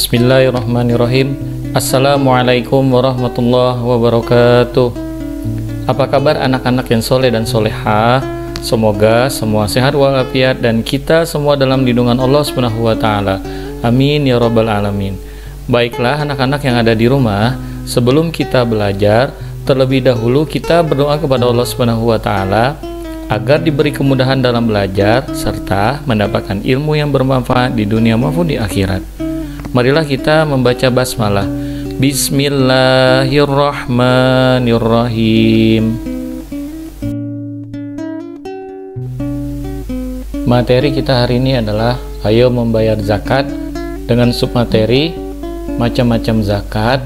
Bismillahirrahmanirrahim. Assalamualaikum warahmatullahi wabarakatuh. Apa kabar anak-anak yang soleh dan solehah? Semoga semua sehat walafiat dan kita semua dalam lindungan Allah Subhanahu wa taala. Amin ya rabbal alamin. Baiklah anak-anak yang ada di rumah, sebelum kita belajar, terlebih dahulu kita berdoa kepada Allah Subhanahu wa taala agar diberi kemudahan dalam belajar serta mendapatkan ilmu yang bermanfaat di dunia maupun di akhirat. Marilah kita membaca basmalah. Bismillahirrahmanirrahim. Materi kita hari ini adalah ayo membayar zakat, dengan submateri macam-macam zakat,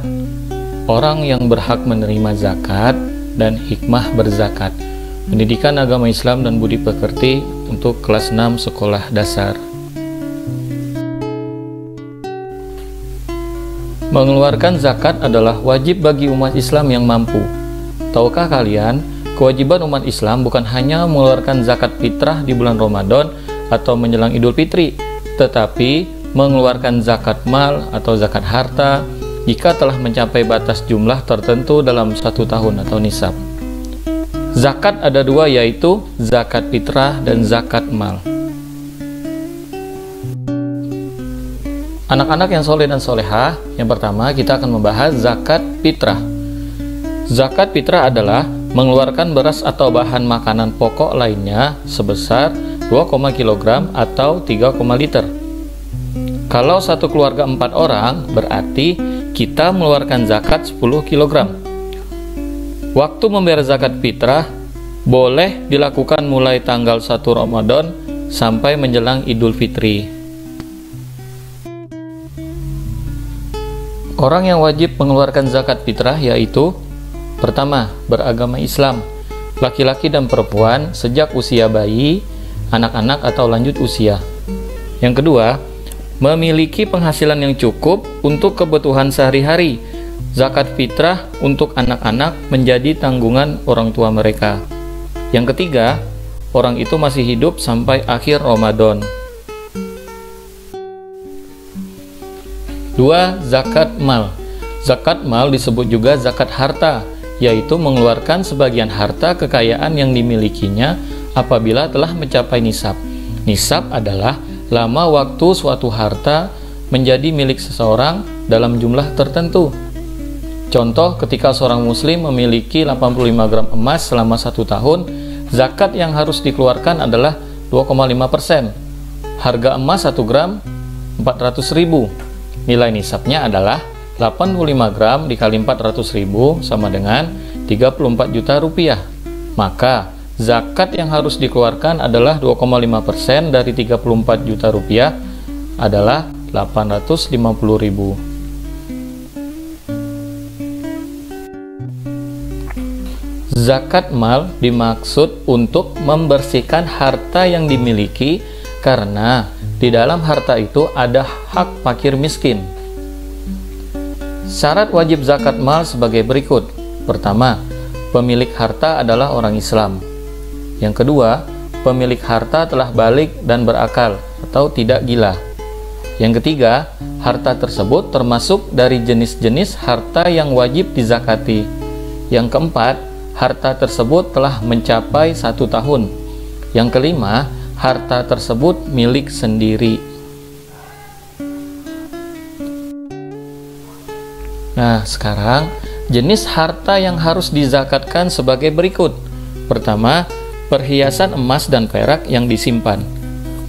orang yang berhak menerima zakat, dan hikmah berzakat. Pendidikan agama Islam dan budi pekerti untuk kelas 6 sekolah dasar. Mengeluarkan zakat adalah wajib bagi umat Islam yang mampu. Tahukah kalian, kewajiban umat Islam bukan hanya mengeluarkan zakat fitrah di bulan Ramadan atau menjelang Idul Fitri, tetapi mengeluarkan zakat mal atau zakat harta jika telah mencapai batas jumlah tertentu dalam 1 tahun atau nisab. Zakat ada dua, yaitu zakat fitrah dan zakat mal. Anak-anak yang soleh dan solehah, yang pertama kita akan membahas zakat fitrah. Zakat fitrah adalah mengeluarkan beras atau bahan makanan pokok lainnya sebesar 2, kg atau 3, liter. Kalau satu keluarga 4 orang, berarti kita mengeluarkan zakat 10 kg. Waktu membayar zakat fitrah boleh dilakukan mulai tanggal 1 Ramadan sampai menjelang Idul Fitri. Orang yang wajib mengeluarkan zakat fitrah yaitu: pertama, beragama Islam, laki-laki dan perempuan sejak usia bayi, anak-anak atau lanjut usia. Yang kedua, memiliki penghasilan yang cukup untuk kebutuhan sehari-hari. Zakat fitrah untuk anak-anak menjadi tanggungan orang tua mereka. Yang ketiga, orang itu masih hidup sampai akhir Ramadan. 2. Zakat mal. Zakat mal disebut juga zakat harta, yaitu mengeluarkan sebagian harta kekayaan yang dimilikinya apabila telah mencapai nisab. Nisab adalah lama waktu suatu harta menjadi milik seseorang dalam jumlah tertentu. Contoh, ketika seorang muslim memiliki 85 gram emas selama 1 tahun, zakat yang harus dikeluarkan adalah 2,5%. Harga emas 1 gram 400.000. Nilai nisabnya adalah 85 gram dikali 400.000 sama dengan 34 juta rupiah. Maka zakat yang harus dikeluarkan adalah 2,5% dari 34 juta rupiah adalah 850.000. Zakat mal dimaksud untuk membersihkan harta yang dimiliki karena di dalam harta itu ada hak fakir miskin. Syarat wajib zakat mal sebagai berikut. Pertama, pemilik harta adalah orang Islam. Yang kedua, pemilik harta telah balik dan berakal atau tidak gila. Yang ketiga, harta tersebut termasuk dari jenis-jenis harta yang wajib dizakati. Yang keempat, harta tersebut telah mencapai 1 tahun. Yang kelima, harta tersebut milik sendiri. Nah, sekarang jenis harta yang harus dizakatkan sebagai berikut. Pertama, perhiasan emas dan perak yang disimpan.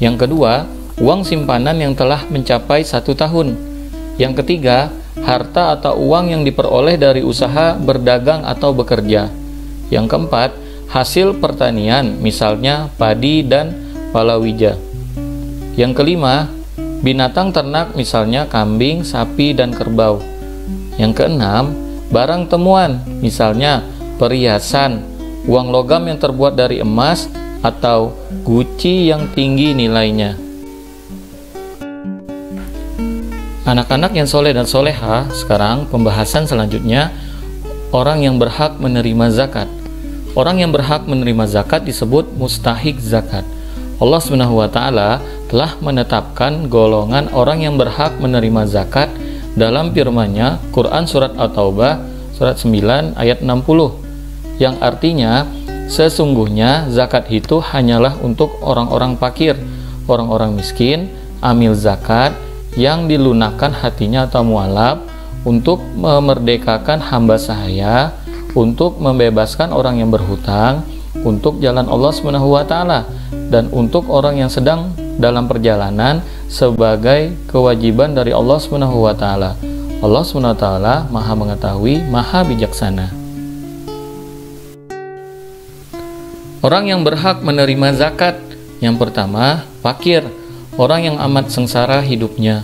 Yang kedua, uang simpanan yang telah mencapai 1 tahun. Yang ketiga, harta atau uang yang diperoleh dari usaha, berdagang atau bekerja. Yang keempat, hasil pertanian, misalnya padi dan palawija. Yang kelima, binatang ternak, misalnya kambing, sapi, dan kerbau. Yang keenam, barang temuan, misalnya perhiasan, uang logam yang terbuat dari emas, atau guci yang tinggi nilainya. Anak-anak yang soleh dan soleha, sekarang pembahasan selanjutnya, orang yang berhak menerima zakat. Orang yang berhak menerima zakat disebut mustahik zakat. Allah Subhanahu wa taala telah menetapkan golongan orang yang berhak menerima zakat dalam firman-Nya Quran Surat At-Taubah Surat 9 ayat 60, yang artinya sesungguhnya zakat itu hanyalah untuk orang-orang fakir, orang-orang miskin, amil zakat yang dilunakkan hatinya atau mualaf, untuk memerdekakan hamba sahaya, untuk membebaskan orang yang berhutang, untuk jalan Allah SWT, dan untuk orang yang sedang dalam perjalanan sebagai kewajiban dari Allah SWT. Allah SWT Maha mengetahui, Maha bijaksana. Orang yang berhak menerima zakat, yang pertama, fakir, orang yang amat sengsara hidupnya.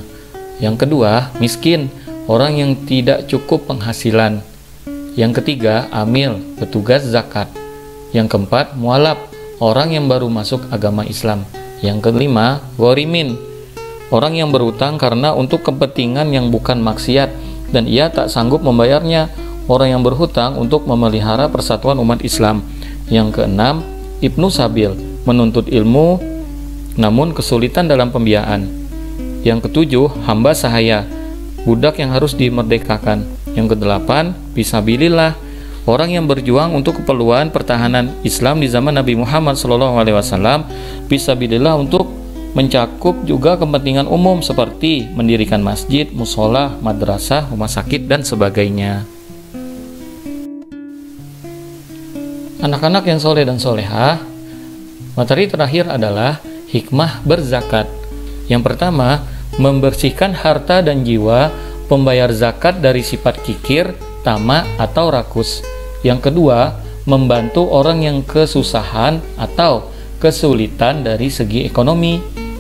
Yang kedua, miskin, orang yang tidak cukup penghasilan. Yang ketiga, amil, petugas zakat. Yang keempat, mualaf, orang yang baru masuk agama Islam. Yang kelima, ghorimin, orang yang berutang karena untuk kepentingan yang bukan maksiat dan ia tak sanggup membayarnya, orang yang berhutang untuk memelihara persatuan umat Islam. Yang keenam, ibnu sabil, menuntut ilmu namun kesulitan dalam pembiayaan. Yang ketujuh, hamba sahaya, budak yang harus dimerdekakan. Yang kedelapan, fisabilillah, orang yang berjuang untuk keperluan pertahanan Islam di zaman Nabi Muhammad SAW. Fisabilillah untuk mencakup juga kepentingan umum seperti mendirikan masjid, musola, madrasah, rumah sakit, dan sebagainya. Anak-anak yang soleh dan solehah, materi terakhir adalah hikmah berzakat. Yang pertama, membersihkan harta dan jiwa pembayar zakat dari sifat kikir, tamak, atau rakus. Yang kedua, membantu orang yang kesusahan atau kesulitan dari segi ekonomi.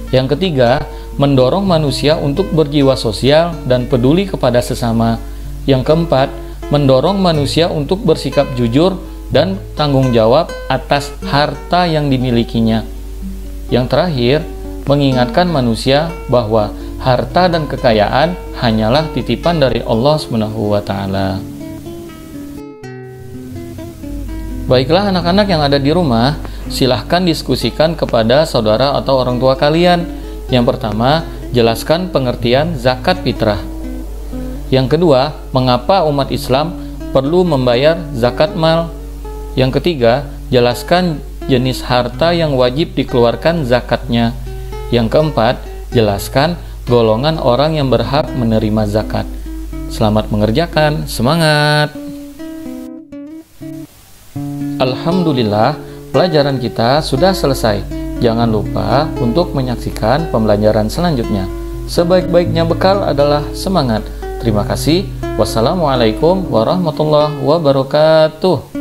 Yang ketiga, mendorong manusia untuk berjiwa sosial dan peduli kepada sesama. Yang keempat, mendorong manusia untuk bersikap jujur dan tanggung jawab atas harta yang dimilikinya. Yang terakhir, mengingatkan manusia bahwa harta dan kekayaan hanyalah titipan dari Allah SWT. Baiklah anak-anak yang ada di rumah, silahkan diskusikan kepada saudara atau orang tua kalian. Yang pertama, jelaskan pengertian zakat fitrah. Yang kedua, mengapa umat Islam perlu membayar zakat mal. Yang ketiga, jelaskan jenis harta yang wajib dikeluarkan zakatnya. Yang keempat, jelaskan golongan orang yang berhak menerima zakat. Selamat mengerjakan, semangat! Alhamdulillah, pelajaran kita sudah selesai. Jangan lupa untuk menyaksikan pembelajaran selanjutnya. Sebaik-baiknya bekal adalah semangat. Terima kasih. Wassalamualaikum warahmatullahi wabarakatuh.